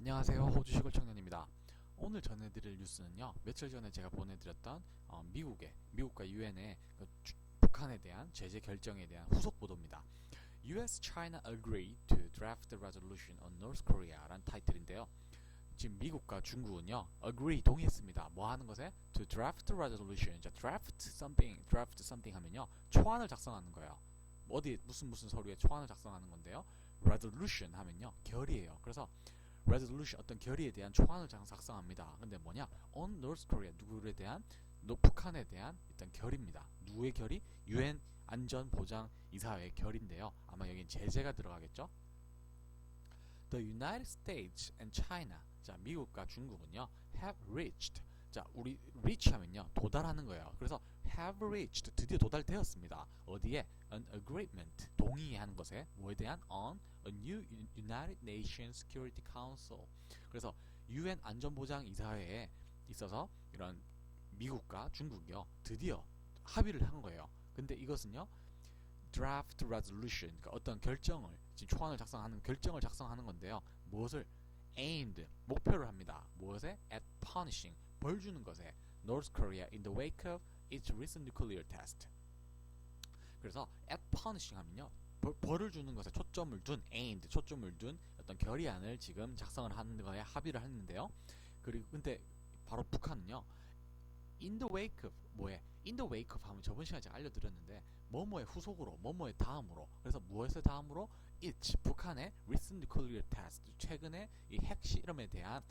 안녕하세요. 호주 시골 청년입니다. 오늘 전해드릴 뉴스는요, 며칠 전에 제가 보내드렸던 미국과 유엔의 북한에 대한 제재 결정에 대한 후속 보도입니다. US-China agree to draft resolution on North Korea라는 타이틀인데요. 지금 미국과 중국은요, agree 동의했습니다. 뭐 하는 것에? To draft resolution. 자, draft something 하면요, 초안을 작성하는 거예요. 어디 무슨 서류에 초안을 작성하는 건데요. resolution 하면요, 결의예요. 그래서 resolution 어떤 결의에 대한 초안을 작성합니다. 근데 뭐냐? on North Korea 누구에 대한 북한에 대한 일단 결의입니다. 누구의 결의? 유엔 안전보장이사회의 결의인데요. 아마 여긴 제재가 들어가겠죠? The United States and China. 자, 미국과 중국은요, have reached. 자, 우리 reach 하면요, 도달하는 거예요. 그래서 have reached, 드디어 도달되었습니다. 어디에? An agreement, 동의하는 것에, 뭐에 대한? On a new United Nations Security Council. 그래서 UN 안전보장이사회에 있어서 이런 미국과 중국이요, 드디어 합의를 한 거예요. 근데 이것은요, draft resolution, 그러니까 어떤 결정을, 지금 초안을 작성하는 결정을 작성하는 건데요. 무엇을? aimed, 목표를 합니다. 무엇에? at punishing, 벌 주는 것에, North Korea in the wake of its recent nuclear test. 그래서 at punishing 하면요, 벌을 주는 것에 초점을 둔, aimed, 초점을 둔 어떤 결의안을 지금 작성을 하는 거에 합의를 했는데요. 그리고 근데 바로 북한은요, in the wake of, 뭐에? in the wake of 하면 저번 시간에 제가 알려드렸는데, 뭐뭐의 후속으로, 뭐뭐의 다음으로. 그래서 무엇의 다음으로? its, 북한의 recent nuclear test, 최근의 이 핵실험에 대한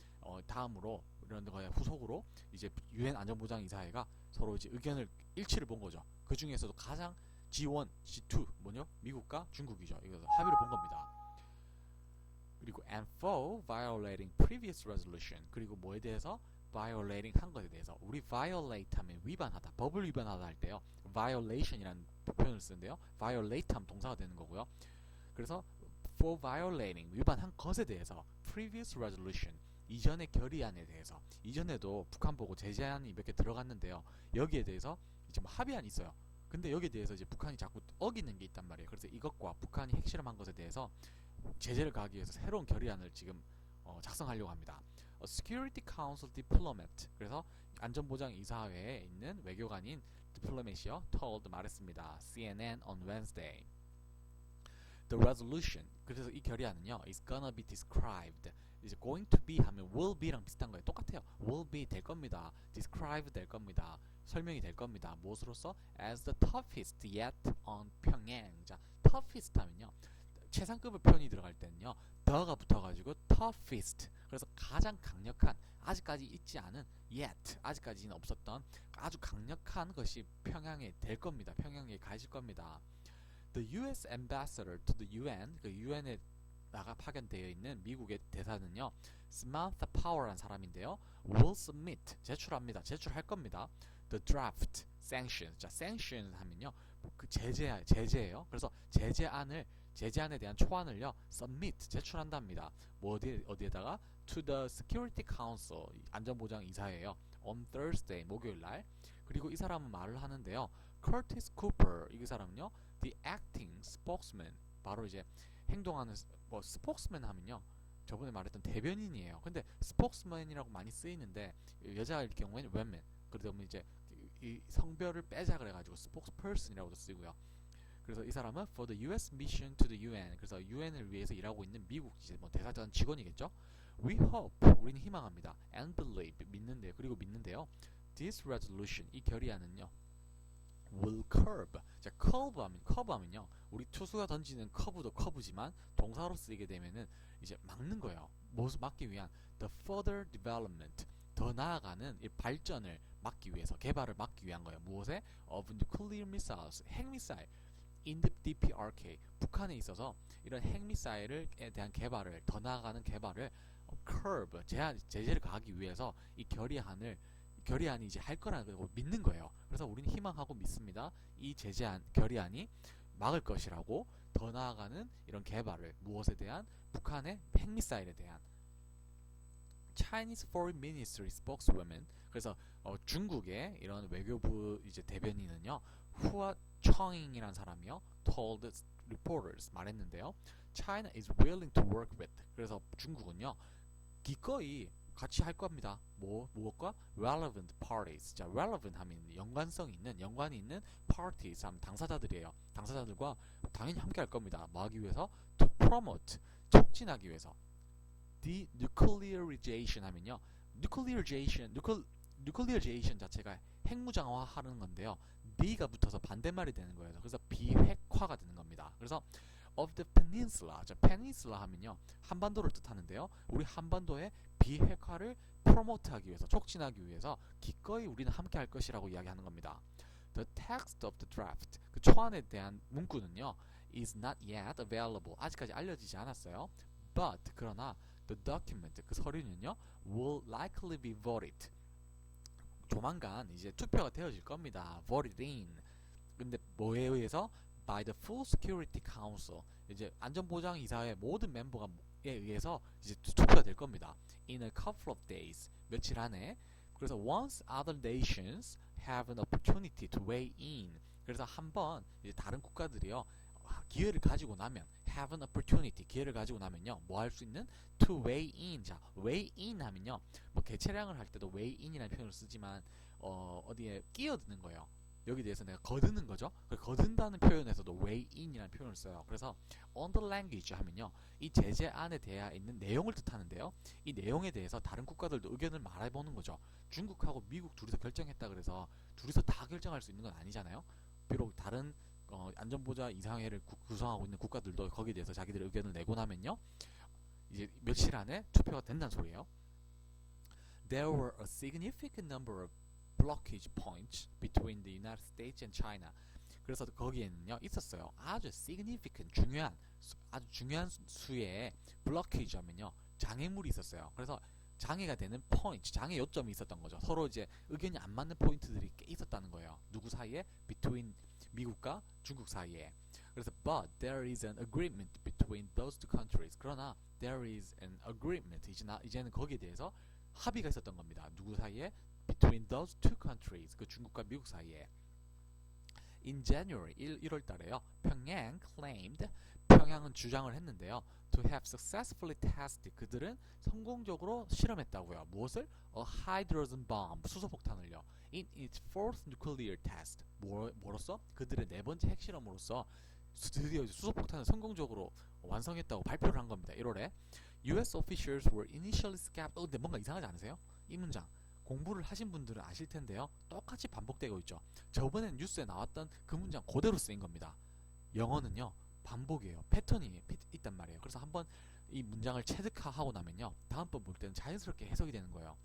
다음으로, 이런 거에 후속으로 이제 유엔 안전보장이사회가 서로 이제 의견을 일치를 본 거죠. 그 중에서도 가장 G1, G2 뭐냐? 미국과 중국이죠. 이거 합의를 본 겁니다. 그리고 and for violating previous resolution. 그리고 뭐에 대해서? violating 한 것에 대해서. 우리 violate 하면 위반하다, 법을 위반하다 할 때요, violation이라는 표현을 쓰는데요. violate 하면 동사가 되는 거고요. 그래서 for violating, 위반한 것에 대해서, previous resolution, 이전의 결의안에 대해서. 이전에도 북한 보고 제재안이 몇 개 들어갔는데요. 여기에 대해서 이제 뭐 합의안이 있어요. 근데 여기에 대해서 이제 북한이 자꾸 어기는 게 있단 말이에요. 그래서 이것과 북한이 핵실험한 것에 대해서 제재를 가하기 위해서 새로운 결의안을 지금 작성하려고 합니다. Security Council Diplomat. 그래서 안전보장이사회에 있는 외교관인 diplomat이요, told, 말했습니다. CNN on Wednesday. The resolution. 그래서 이 결의안은요, is gonna be described. 이제 going to be 하면 will be랑 비슷한 거예요. 똑같아요. will be 될 겁니다. describe 될 겁니다. 설명이 될 겁니다. 무엇으로서? as the toughest yet on 평양. 자, toughest 하면요, 최상급의 표현이 들어갈 때는요, the가 붙어가지고 toughest. 그래서 가장 강력한, 아직까지 있지 않은, yet, 아직까지는 없었던 아주 강력한 것이 평양에 될 겁니다. 평양에 가실 겁니다. The U.S. ambassador to the UN, 그 UN에 나가 파견되어 있는 미국의 대사는요, Samantha Power라는 사람인데요, will submit, 제출합니다. 제출할 겁니다. The draft sanction. 자, sanction 하면요, 그 제재예요. 그래서 제재안에 대한 초안을요, submit, 제출한답니다. 뭐 어디에다가? To the Security Council, 안전보장이사회예요. On Thursday, 목요일 날. 그리고 이 사람은 말을 하는데요. Curtis Cooper, 이 사람은요, the acting spokesman, 바로 이제 행동하는, 뭐 spokesman 하면요, 저번에 말했던 대변인이에요. 근데 spokesman이라고 많이 쓰이는데 여자일 경우에는 women, 그러다 보면 이제 이 성별을 빼자 그래가지고 spokesperson이라고도 쓰고요. 그래서 이 사람은 for the U.S. mission to the UN, 그래서 UN을 위해서 일하고 있는 미국 이제 뭐 대사관 직원이겠죠. We hope, 우리는 희망합니다. And believe, 믿는데요. 그리고 믿는데요. This resolution, 이 결의안은요, will curb. 자, curve 하면요, 우리 투수가 던지는 커브도 커브지만 동사로 쓰이게 되면은 이제 막는 거예요. 무엇을 막기 위한? The further development, 더 나아가는 이 발전을 막기 위해서, 개발을 막기 위한 거예요. 무엇에? Of nuclear missiles, 핵미사일. In the DPRK, 북한에 있어서 이런 핵미사일에 대한 개발을, 더 나아가는 개발을 curb, 제재를 가하기 위해서 이 결의안이 이제 할 거라는 걸 믿는 거예요. 그래서 우리는 희망하고 믿습니다. 이 결의안이 막을 것이라고, 더 나아가는 이런 개발을, 무엇에 대한? 북한의 핵미사일에 대한. Chinese Foreign Ministry spokeswoman. 그래서 중국의 이런 외교부 이제 대변인은요, 후아 청잉이라는 사람이요, told reporters, 말했는데요. China is willing to work with. 그래서 중국은요, 기꺼이 같이 할 겁니다. 무엇과? relevant parties. 자, relevant 하면 연관성 있는, 연관이 있는 parties 하면 당사자들이에요. 당사자들과 당연히 함께 할 겁니다. 뭐 하기 위해서? to promote. 촉진하기 위해서. denuclearization 하면요. nuclearization 자체가 핵무장화 하는 건데요. D가 붙어서 반대말이 되는 거예요. 그래서 비핵화가 되는 겁니다. 그래서 of the peninsula. 자, peninsula 하면요. 한반도를 뜻하는데요. 우리 한반도의 비핵화를 프로모트하기 위해서, 촉진하기 위해서 기꺼이 우리는 함께 할 것이라고 이야기하는 겁니다. The text of the draft. 그 초안에 대한 문구는요. is not yet available. 아직까지 알려지지 않았어요. But 그러나 the document 그 서류는요. will likely be voted. 조만간 이제 투표가 되어질 겁니다. voted in. 근데 뭐에 의해서? by the full security council. 이제 안전보장이사회 모든 멤버가 의해서 이제 투표가 될 겁니다. in a couple of days. 며칠 안에. 그래서 once other nations have an opportunity to weigh in. 그래서 한번 이제 다른 국가들이요. 기회를 가지고 나면 have an opportunity 기회를 가지고 나면요. 뭐 할 수 있는? to weigh in. 자, weigh in 하면요. 뭐 개체량을 할 때도 weigh in이라는 표현을 쓰지만 어디에 끼어드는 거예요. 여기 대해서 내가 거드는 거죠. 거든다는 표현에서도 weigh in이라는 표현을 써요. 그래서 on the language 하면요. 이 제재 안에 되어 있는 내용을 뜻하는데요. 이 내용에 대해서 다른 국가들도 의견을 말해보는 거죠. 중국하고 미국 둘이서 결정했다 그래서 둘이서 다 결정할 수 있는 건 아니잖아요. 비록 다른 안전보장 이사회를 구성하고 있는 국가들도 거기에 대해서 자기들의 의견을 내고 나면요. 이제 며칠 안에 투표가 된다는 소리예요. There were a significant number of blockage points between the United States and China. 그래서 거기에는요 있었어요. 아주 significant 아주 중요한 수의 blockage 하면요 장애물이 있었어요. 그래서 장애가 되는 포인트, 장애 요점이 있었던 거죠. 서로 이제 의견이 안 맞는 포인트들이 꽤 있었다는 거예요. 누구 사이에? between 미국과 중국 사이에. 그래서 but there is an agreement between those two countries. 그러나 there is an agreement. 이제는 거기에 대해서 합의가 있었던 겁니다. 누구 사이에? between those two countries. 그 중국과 미국 사이에. In January 1월 달에요. 평양은 주장을 했는데요. To have successfully tested. 그들은 성공적으로 실험했다고요. 무엇을? A hydrogen bomb. 수소폭탄을요. In its fourth nuclear test. 뭐로써? 그들의 네 번째 핵실험으로써 드디어 수소폭탄을 성공적으로 완성했다고 발표를 한 겁니다. 1월에. US officials were initially skeptical. 근데 뭔가 이상하지 않으세요? 이 문장. 공부를 하신 분들은 아실 텐데요. 똑같이 반복되고 있죠. 저번에 뉴스에 나왔던 그 문장 그대로 쓰인 겁니다. 영어는요. 반복이에요. 패턴이 있단 말이에요. 그래서 한번 이 문장을 체득하고 나면요. 다음번 볼 때는 자연스럽게 해석이 되는 거예요.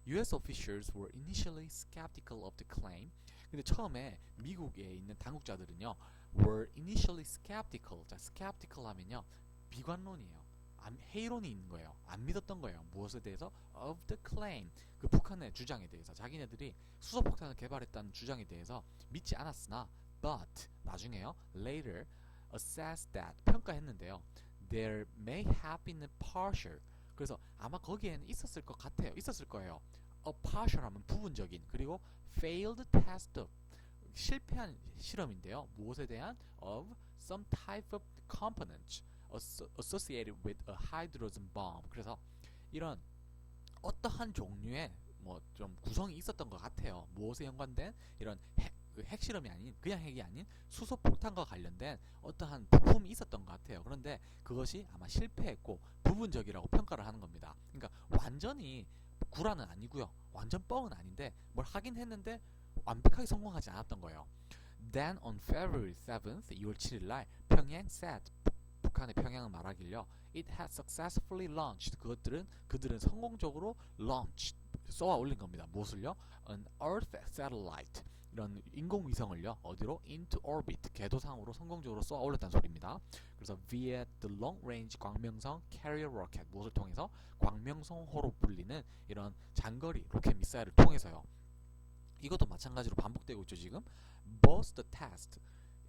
US officials were initially skeptical of the claim. 근데 처음에 미국에 있는 당국자들은요. were initially skeptical. 자, skeptical 하면요. 비관론이에요. 회의론이 있는 거예요. 안 믿었던 거예요. 무엇에 대해서? of the claim. 그 북한의 주장에 대해서. 자기네들이 수소폭탄을 개발했다는 주장에 대해서 믿지 않았으나 but 나중에요. later assessed that 평가했는데요. there may have been a partial. 그래서 아마 거기에는 있었을 것 같아요. 있었을 거예요. a partial 하면 부분적인. 그리고 failed test of 실패한 실험인데요. 무엇에 대한? of some type of components associated with a hydrogen bomb. 그래서 이런 어떠한 종류의 뭐 좀 구성이 있었던 것 같아요. 무엇에 연관된 이런 핵실험이 아닌 그냥 핵이 아닌 수소폭탄과 관련된 어떠한 부품이 있었던 것 같아요. 그런데 그것이 아마 실패했고 부분적이라고 평가를 하는 겁니다. 그러니까 완전히 구라는 아니고요. 완전 뻥은 아닌데 뭘 하긴 했는데 완벽하게 성공하지 않았던 거예요. Then on February 7th, 2월 7일 날 평양 said 북한의 평양은 말하길요. It has successfully launched. 그들은 성공적으로 launch 쏘아 올린 겁니다. 무엇을요? An Earth satellite. 이런 인공위성을요. 어디로? Into orbit. 궤도상으로 성공적으로 쏘아 올렸다는 소리입니다. 그래서 via the long-range 광명성 carrier rocket. 무엇을 통해서? 광명성호로 불리는 이런 장거리 로켓 미사일을 통해서요. 이것도 마찬가지로 반복되고 있죠. 지금 both the test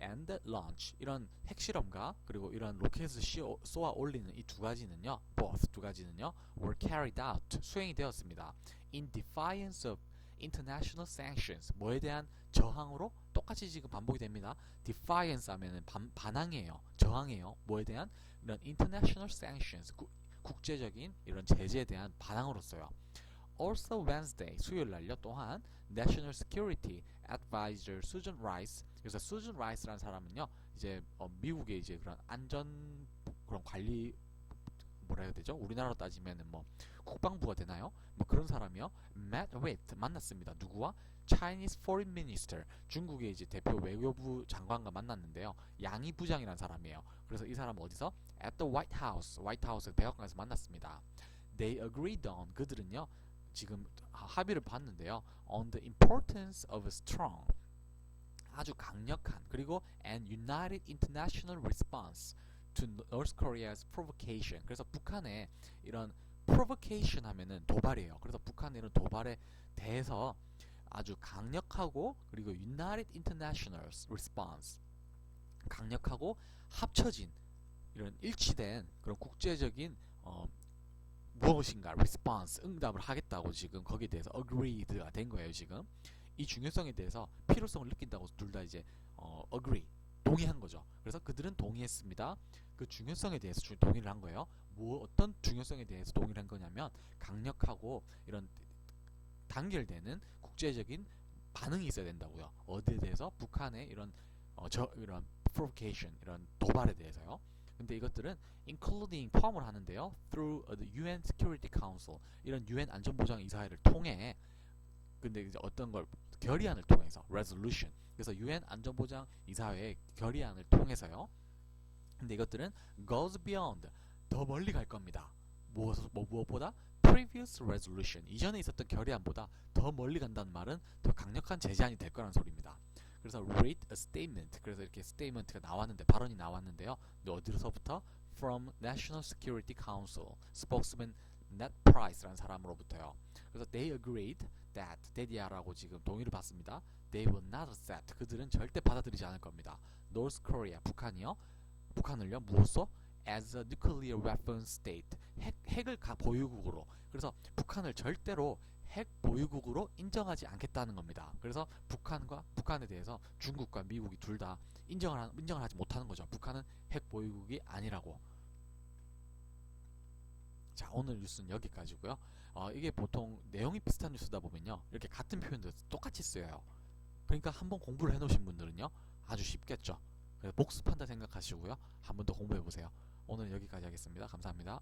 and launch 이런 핵실험과 그리고 이런 로켓을 쏘아 올리는 이 두 가지는요. both 두 가지는요. were carried out 수행이 되었습니다. in defiance of international sanctions 뭐에 대한 저항으로 똑같이 지금 반복이 됩니다. defiance 하면은 반항이에요. 저항이에요. 뭐에 대한? 이런 international sanctions 국제적인 이런 제재에 대한 반항으로서요. Also Wednesday 수요일 날요 또한 National Security Advisor Susan Rice 그래서 Susan Rice라는 사람은요 이제 미국의 이제 그런 안전 그런 관리 뭐라 해야 되죠? 우리나라로 따지면은 뭐 국방부가 되나요? 뭐 그런 사람이요. met with 만났습니다. 누구와? Chinese Foreign Minister 중국의 이제 대표 외교부 장관과 만났는데요. 양이 부장이라는 사람이에요. 그래서 이 사람은 어디서? At the White House, 화이트하우스 백악관에서 만났습니다. They agreed on 그들은요 지금 합의를 봤는데요. On the importance of a strong 아주 강력한 그리고 an united international response to North Korea's provocation. 그래서 북한의 이런 provocation 하면은 도발이에요. 그래서 북한의 이런 도발에 대해서 아주 강력하고 그리고 united international response 강력하고 합쳐진 이런 일치된 그런 국제적인 무엇인가 response 응답을 하겠다고 지금 거기에 대해서 agreed가 된 거예요. 지금 이 중요성에 대해서 필요성을 느낀다고 둘 다 이제 agree 동의한 거죠. 그래서 그들은 동의했습니다. 그 중요성에 대해서 동의를 한 거예요. 뭐 어떤 중요성에 대해서 동의를 한 거냐면 강력하고 이런 단결되는 국제적인 반응이 있어야 된다고요. 어디에 대해서? 북한의 이런 이런 provocation 이런 도발에 대해서요. 근데 이것들은 including 포함을 하는데요. through the UN Security Council 이런 UN 안전보장 이사회를 통해 근데 이제 어떤 걸 결의안을 통해서 resolution 그래서 UN 안전보장 이사회의 결의안을 통해서요. 근데 이것들은 goes beyond 더 멀리 갈 겁니다. 무엇보다 previous resolution 이전에 있었던 결의안보다 더 멀리 간다는 말은 더 강력한 제재안이 될 거라는 소리입니다. 그래서 read a statement 그래서 이렇게 statement가 나왔는데 발언이 나왔는데요. 근데 어디서부터? From National Security Council spokesman Ned Price라는 사람으로부터요. 그래서 they agreed that 대디아라고 지금 동의를 받습니다. They will not accept 그들은 절대 받아들이지 않을 겁니다. North Korea 북한이요. 북한을요 무엇으로? As a nuclear weapon state 핵을 보유국으로 그래서 북한을 절대로 핵 보유국으로 인정하지 않겠다는 겁니다. 그래서 북한에 대해서 중국과 미국이 둘 다 인정을 하지 못하는 거죠. 북한은 핵 보유국이 아니라고. 자 오늘 뉴스는 여기까지고요. 이게 보통 내용이 비슷한 뉴스다 보면요 이렇게 같은 표현도 똑같이 쓰여요. 그러니까 한번 공부를 해놓으신 분들은요 아주 쉽겠죠. 그래서 복습한다 생각하시고요 한 번 더 공부해 보세요. 오늘 여기까지 하겠습니다. 감사합니다.